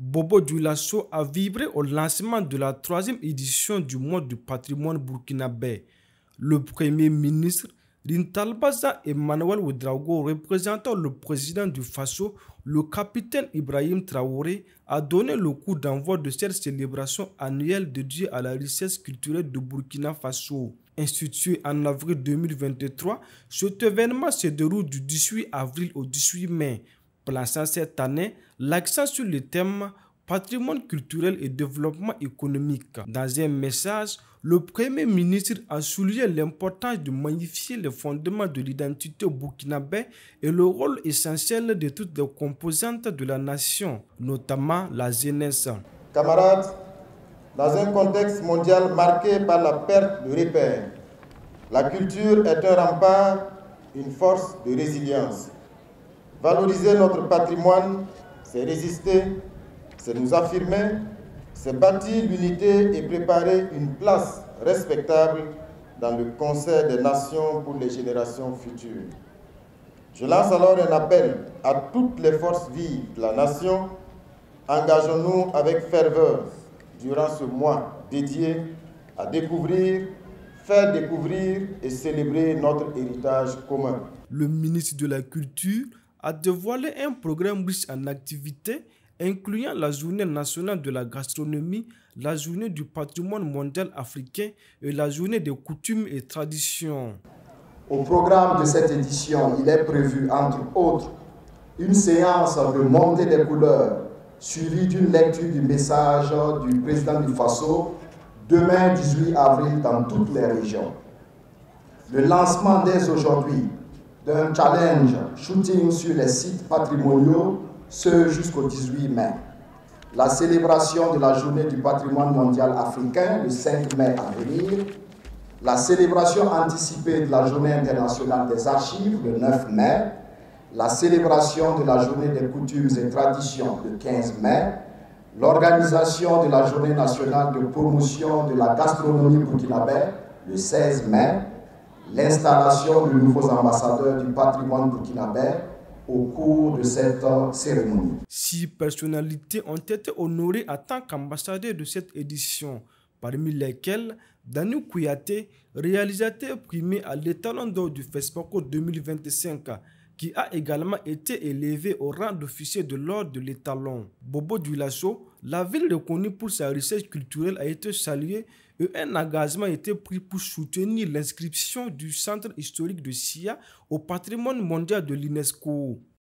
Bobo Dioulasso a vibré au lancement de la 3e édition du mois du patrimoine burkinabé. Le Premier ministre Rintalbaza Emmanuel Ouedraogo, représentant le président du Faso, le capitaine Ibrahim Traoré, a donné le coup d'envoi de cette célébration annuelle dédiée à la richesse culturelle de Burkina Faso. Institué en avril 2023, cet événement se déroule du 18 avril au 18 mai, plaçant cette année l'accent sur le thème patrimoine culturel et développement économique. Dans un message, le Premier ministre a souligné l'importance de magnifier les fondements de l'identité burkinabé et le rôle essentiel de toutes les composantes de la nation, notamment la jeunesse. Camarades, dans un contexte mondial marqué par la perte de repères, la culture est un rempart, une force de résilience. Valoriser notre patrimoine, c'est résister, c'est nous affirmer, c'est bâtir l'unité et préparer une place respectable dans le concert des nations pour les générations futures. Je lance alors un appel à toutes les forces vives de la nation. Engageons-nous avec ferveur durant ce mois dédié à découvrir, faire découvrir et célébrer notre héritage commun. Le ministre de la Culture a dévoilé un programme riche en activités incluant la journée nationale de la gastronomie, la journée du patrimoine mondial africain et la journée des coutumes et traditions. Au programme de cette édition, il est prévu, entre autres, une séance de montée des couleurs, suivie d'une lecture du message du président du Faso, demain 18 avril dans toutes les régions. Le lancement dès aujourd'hui d'un challenge shooting sur les sites patrimoniaux, ce jusqu'au 18 mai. La célébration de la journée du patrimoine mondial africain le 5 mai à venir. La célébration anticipée de la journée internationale des archives le 9 mai. La célébration de la journée des coutumes et traditions le 15 mai. L'organisation de la journée nationale de promotion de la gastronomie burkinabé le 16 mai. L'installation de nouveaux ambassadeurs du patrimoine burkinabé au cours de cette cérémonie. 6 personnalités ont été honorées en tant qu'ambassadeurs de cette édition, parmi lesquelles Dani Kouyaté, réalisateur primé à l'étalon d'or du FESPACO 2025, qui a également été élevé au rang d'officier de l'ordre de l'étalon. Bobo Dioulasso, la ville reconnue pour sa richesse culturelle, a été saluée et un engagement a été pris pour soutenir l'inscription du centre historique de Sia au patrimoine mondial de l'UNESCO.